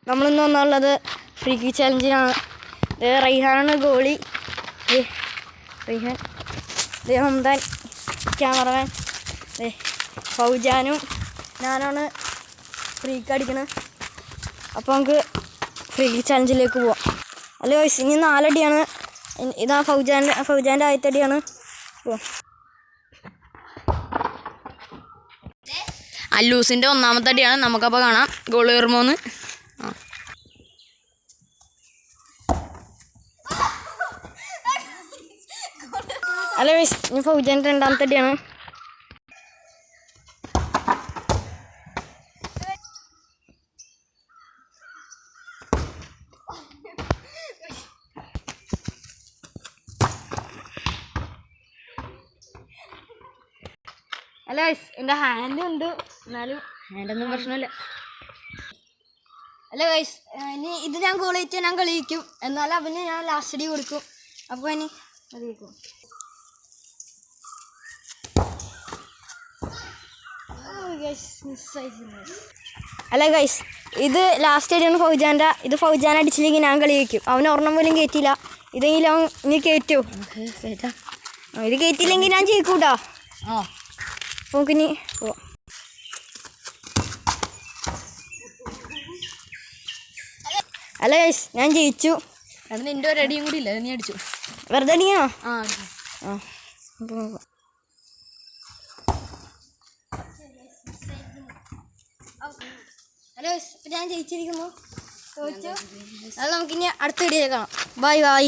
നമ്മളിന്ന് വന്നുള്ളത് free kick ചാലഞ്ചിനാണ്. റൈഹാനാണ് ഗോളി, റൈഹാൻ, ഹംദാൻ ക്യാമറമാൻ, ഫൗജാനും ഞാനാണ് ഫ്രീ കിക്ക് അടിക്കുന്നത്. അപ്പോൾ നമുക്ക് ഫ്രീ കിക്ക് ചാലഞ്ചിലേക്ക് പോവാം. അല്ല ഗൈസ്, ഇനി 4 അടിയാണ്. ഇതാ ഫൗജാൻ്റെ ആദ്യത്തെ അടിയാണ്. അല്ലൂസിൻ്റെ 1ാമത്തെ അടിയാണ്. നമുക്കപ്പോൾ കാണാം ഗോൾ കയറുമോന്ന്. അല്ല ഗൈസ്, ഇനി ഫൗജാൻ്റെ 2ാമത്തെ അടിയാണ്. അല്ല ഗൈസ്, എൻ്റെ ഹാൻഡും ഉണ്ട്, എന്നാലും ഹാൻഡൊന്നും പ്രശ്നമില്ല. അല്ല ഗൈസ്, ഇനി ഇത് ഞാൻ ഗോൾ ചെയ്തിട്ട് ഞാൻ കളിക്കും, എന്നാലും അവന് ഞാൻ ലാസ്റ്റ് അടി കൊടുക്കും. അപ്പോൾ ഇനി കളിക്കും. അല്ല ഗൈസ്, ഇത് ലാസ്റ്റ് അടിയാണ് ഫൗജാൻ്റെ. ഇത് ഫൗജാൻ അടിച്ചില്ലെങ്കിൽ ഞാൻ കളി വയ്ക്കും. അവന് ഒരെണ്ണം പോലും കയറ്റിയില്ല. ഇതെങ്കിലും അവൻ ഇനി കയറ്റൂ. ഇത് കയറ്റിയില്ലെങ്കിൽ ഞാൻ ജയിക്കൂട്ടോ. നമുക്കിനി പോവാം. അല്ല ഗൈസ്, ഞാൻ ജയിച്ചു. നിൻ്റെ ഒരു അടിയും കൂടി ഇല്ല, നീ അടിച്ചു. വെറുതെ അടിയാണോ? ഹലോ ഗൈസ്, ഞാൻ ജയിച്ചിരിക്കുന്നു. ചോദിച്ചു. അത് നമുക്കിനി അടുത്ത വീഡിയോ കാണാം. Bye bye.